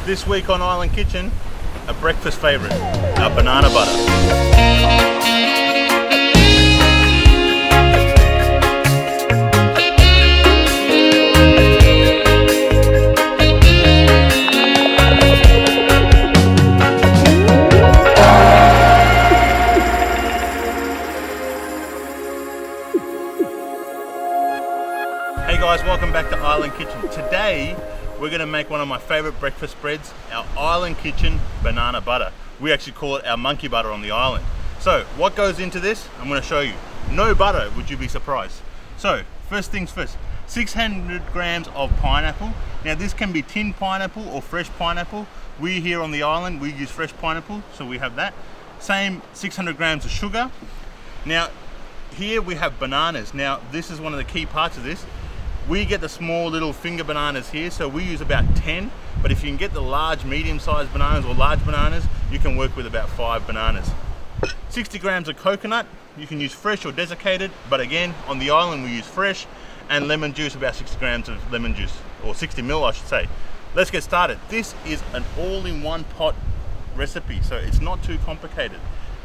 This week on Island Kitchen, a breakfast favourite, our banana butter. Hey guys, welcome back to Island Kitchen. Today, we're going to make one of my favourite breakfast spreads, our Island Kitchen banana butter. We actually call it our monkey butter on the island. So, what goes into this? I'm going to show you. No butter, would you be surprised? So, first things first, 600 grams of pineapple. Now this can be tinned pineapple or fresh pineapple. We here on the island, we use fresh pineapple, so we have that. Same 600 grams of sugar. Now, here we have bananas. Now, this is one of the key parts of this. We get the small little finger bananas here, so we use about 10, but if you can get the large medium-sized bananas or large bananas, you can work with about 5 bananas. 60 grams of coconut, you can use fresh or desiccated, but again, on the island we use fresh, and lemon juice, about 60 grams of lemon juice, or 60 ml I should say. Let's get started. This is an all-in-one pot recipe, so it's not too complicated.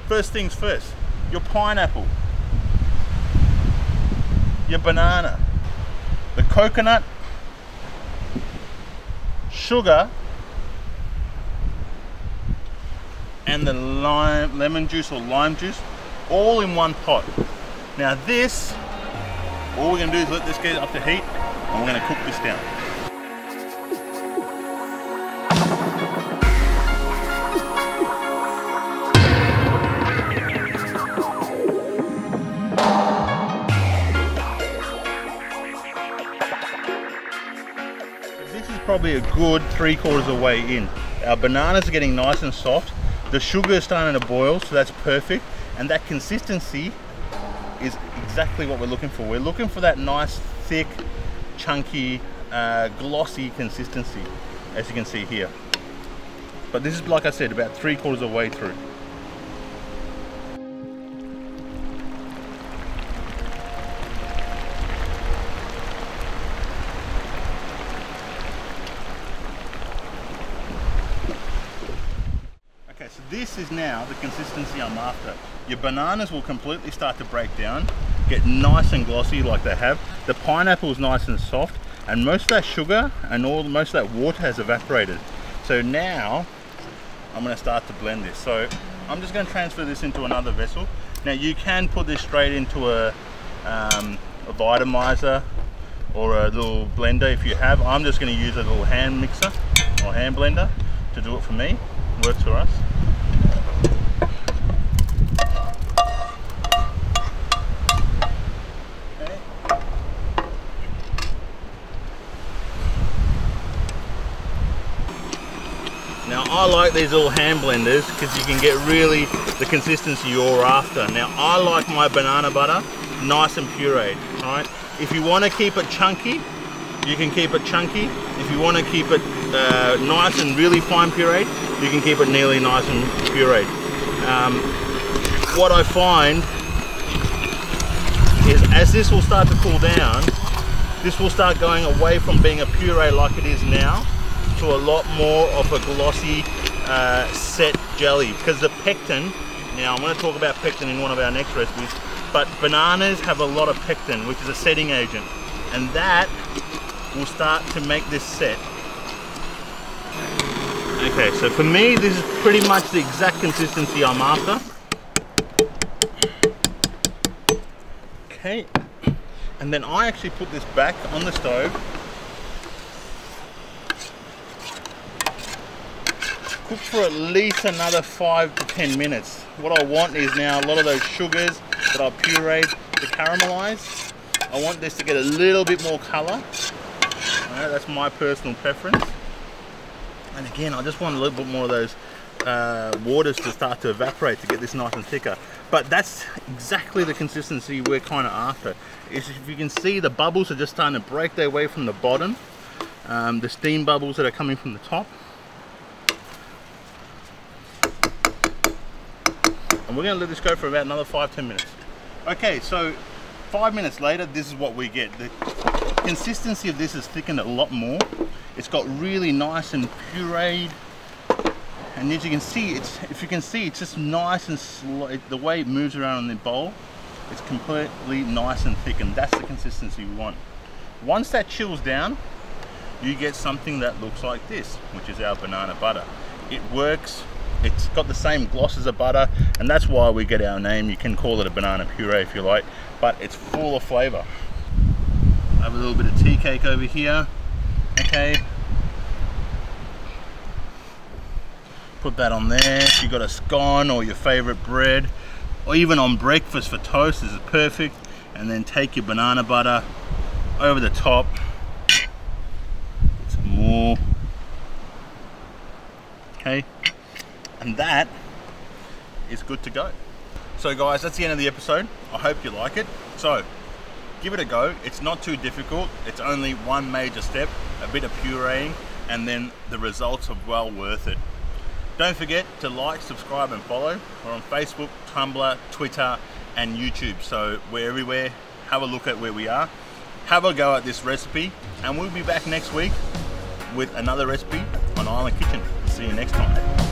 First things first, your pineapple, your banana, the coconut, sugar, and the lemon juice or lime juice, all in one pot. Now this, all we're going to do is let this get up to heat, and we're going to cook this down. Probably a good 3/4 of the way in. Our bananas are getting nice and soft. The sugar is starting to boil, so that's perfect. And that consistency is exactly what we're looking for. We're looking for that nice, thick, chunky, glossy consistency, as you can see here. But this is, like I said, about 3/4 of the way through. Okay, so this is now the consistency I'm after. Your bananas will completely start to break down, get nice and glossy like they have. The pineapple is nice and soft, and most of that sugar and most of that water has evaporated. So now I'm going to start to blend this. So I'm just going to transfer this into another vessel. Now you can put this straight into a Vitamizer or a little blender if you have. I'm just going to use a little hand mixer or hand blender to do it for me. Works for us. Okay. Now I like these little hand blenders because you can get really the consistency you're after. Now I like my banana butter nice and pureed. Alright, if you want to keep it chunky, you can keep it chunky. If you want to keep it nice and really fine pureed, you can keep it nearly nice and pureed. What I find is as this will start to cool down, this will start going away from being a puree like it is now to a lot more of a glossy set jelly, because the pectin, now I'm going to talk about pectin in one of our next recipes, but bananas have a lot of pectin, which is a setting agent, and that will start to make this set. Okay, so for me, this is pretty much the exact consistency I'm after. Okay, and then I actually put this back on the stove. Cook for at least another 5 to 10 minutes. What I want is now a lot of those sugars that I've pureed to caramelize. I want this to get a little bit more color. Alright, that's my personal preference. And again, I just want a little bit more of those waters to start to evaporate to get this nice and thicker. But that's exactly the consistency we're kind of after. If you can see, the bubbles are just starting to break their way from the bottom. The steam bubbles that are coming from the top. And we're going to let this go for about another 5-10 minutes. Okay, so 5 minutes later, this is what we get. The consistency of this is thickened a lot more. It's got really nice and pureed, and as you can see, it's just nice and slow. The way it moves around in the bowl, it's completely nice and thick, and that's the consistency we want. Once that chills down, you get something that looks like this, which is our banana butter. It works, it's got the same gloss as a butter, and that's why we get our name. You can call it a banana puree if you like, but it's full of flavor. I have a little bit of tea cake over here. Okay, put that on there. If you got a scone or your favorite bread, or even on breakfast for toast, this is perfect. And then take your banana butter over the top. Some more. Okay, and that is good to go. So guys, that's the end of the episode. I hope you like it. So give it a go. It's not too difficult. It's only one major step, a bit of pureeing, and then the results are well worth it. Don't forget to like, subscribe and follow. We're on Facebook, Tumblr, Twitter and YouTube. So we're everywhere. Have a look at where we are. Have a go at this recipe, and we'll be back next week with another recipe on Island Kitchen. See you next time.